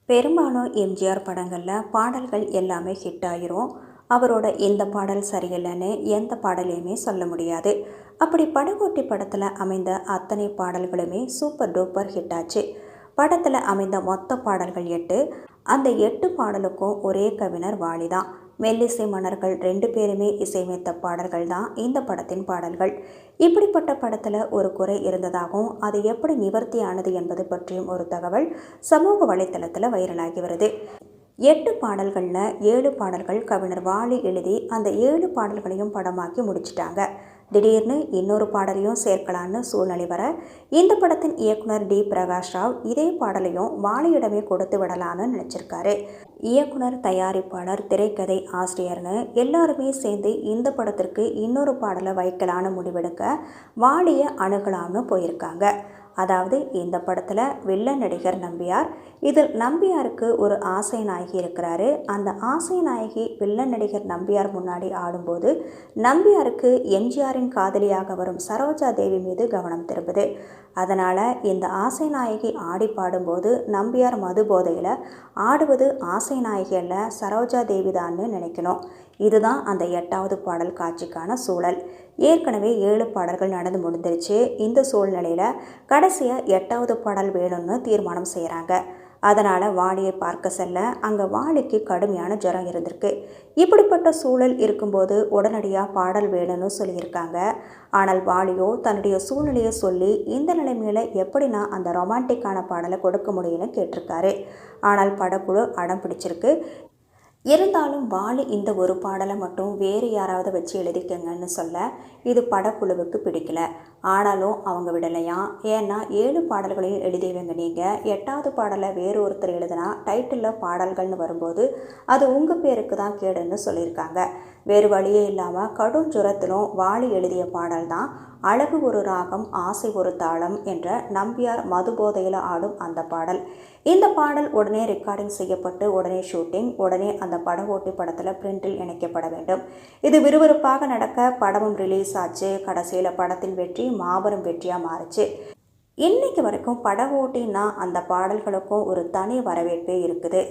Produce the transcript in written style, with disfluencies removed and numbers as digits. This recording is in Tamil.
பெரும்பாலும் எம்ஜிஆர் படங்களில் பாடல்கள் எல்லாமே ஹிட் ஆயிரும். அவரோட இந்த பாடல் சரியில்லைன்னு எந்த பாடலையுமே சொல்ல முடியாது. அப்படி படகோட்டி படத்தில் அமைந்த அத்தனை பாடல்களுமே சூப்பர் டூப்பர் ஹிட் ஆச்சு. படத்தில் அமைந்த மொத்த பாடல்கள் 8. அந்த 8 பாடலுக்கும் ஒரே கவிஞர் வாலி தான். மெல்லிசை மன்னர்கள் 2 பேருமே இசையமைத்த பாடல்கள் தான் இந்த படத்தின் பாடல்கள். இப்படிப்பட்ட படத்தில் ஒரு குறை இருந்ததாகவும் அது எப்படி நிவர்த்தி ஆனது என்பது பற்றியும் ஒரு தகவல் சமூக வலைத்தளத்தில் வைரலாகி வருது. 8 பாடல்களில் 7 பாடல்கள் கவிஞர் வாலி எழுதி அந்த 7 பாடல்களையும் படமாக்கி முடிச்சிட்டாங்க. திடீர்னு இன்னொரு பாடலையும் சேர்க்கலான்னு சூழ்நிலை வர இந்த படத்தின் இயக்குனர் டி பிரகாஷ் ராவ் இதே பாடலையும் வாலியிடமே கொடுத்து விடலான்னு நினச்சிருக்காரு. இயக்குனர், தயாரிப்பாளர், திரைக்கதை ஆசிரியர்னு எல்லாருமே சேர்ந்து இந்த படத்திற்கு இன்னொரு பாடலை வைக்கலான்னு முடிவெடுக்க வாலியை அணுகலான்னு போயிருக்காங்க. அதாவது இந்த படத்தில் வில்லன் நடிகர் நம்பியார். இதில் நம்பியாருக்கு ஒரு ஆசை நாயகி இருக்கிறாரு. அந்த ஆசை நாயகி வில்லன் நடிகர் நம்பியார் முன்னாடி ஆடும்போது நம்பியாருக்கு எம்ஜிஆரின் காதலியாக வரும் சரோஜா தேவி மீது கவனம் திரும்புது. அதனால் இந்த ஆசை நாயகி ஆடி பாடும்போது நம்பியார் மது போதையில் ஆடுவது ஆசை நாயகி அல்ல, சரோஜா தேவி தான்னு நினைக்கணும். இதுதான் அந்த 8வது பாடல் காட்சிக்கான சூழல். ஏற்கனவே 7 பாடல்கள் நடந்து முடிந்துருச்சு. இந்த சூழ்நிலையில் கடைசியாக 8வது பாடல் வேணும்னு தீர்மானம் செய்கிறாங்க. அதனால் வாலியை பார்க்க செல்ல அங்கே வாலிக்கு கடுமையான ஜுரம் இருந்திருக்கு. இப்படிப்பட்ட சூழல் இருக்கும்போது உடனடியாக பாடல் வேணும்னு சொல்லியிருக்காங்க. ஆனால் வாலியோ தன்னுடைய சூழ்நிலையை சொல்லி இந்த நிலைமையில் எப்படி நான் அந்த ரொமான்டிக்கான பாடலை கொடுக்க முடியும்னு கேட்டிருக்காரு. ஆனால் படக்குழு அடம் பிடிச்சிருக்கு. இருந்தாலும் வாலி இந்த ஒரு பாடலை மட்டும் வேறு யாராவது வச்சு எழுதிக்கங்கன்னு சொல்ல இது படக்குழுவுக்கு பிடிக்கல. ஆனாலும் அவங்க விடலையா. ஏன்னா 7 பாடல்களையும் எழுதிவங்க நீங்கள் 8வது பாடலை வேறு ஒருத்தர் எழுதினா டைட்டிலில் பாடல்கள்னு வரும்போது அது உங்கள் பேருக்கு தான் கேடுன்னு சொல்லியிருக்காங்க. வேறு வழியே இல்லாமல் கடும் ஜுரத்திலும் வாலி எழுதிய பாடல் தான் அழகு ஒரு ராகம் ஆசை ஒரு தாளம் என்ற நம்பியார் மது போதையில் ஆடும் அந்த பாடல். இந்த பாடல் உடனே ரெக்கார்டிங் செய்யப்பட்டு உடனே ஷூட்டிங், உடனே அந்த படம் ஓட்டி படத்தில் பிரிண்டில் இணைக்கப்பட வேண்டும். இது விறுவிறுப்பாக நடக்க படமும் ரிலீஸ் ஆச்சு. கடைசியில் படத்தின் வெற்றி மாபெரும் வெற்றியாக மாறுச்சு. இன்னைக்கு வரைக்கும் படம் ஓட்டினா அந்த பாடல்களுக்கும் ஒரு தனி வரவேற்பே இருக்குது.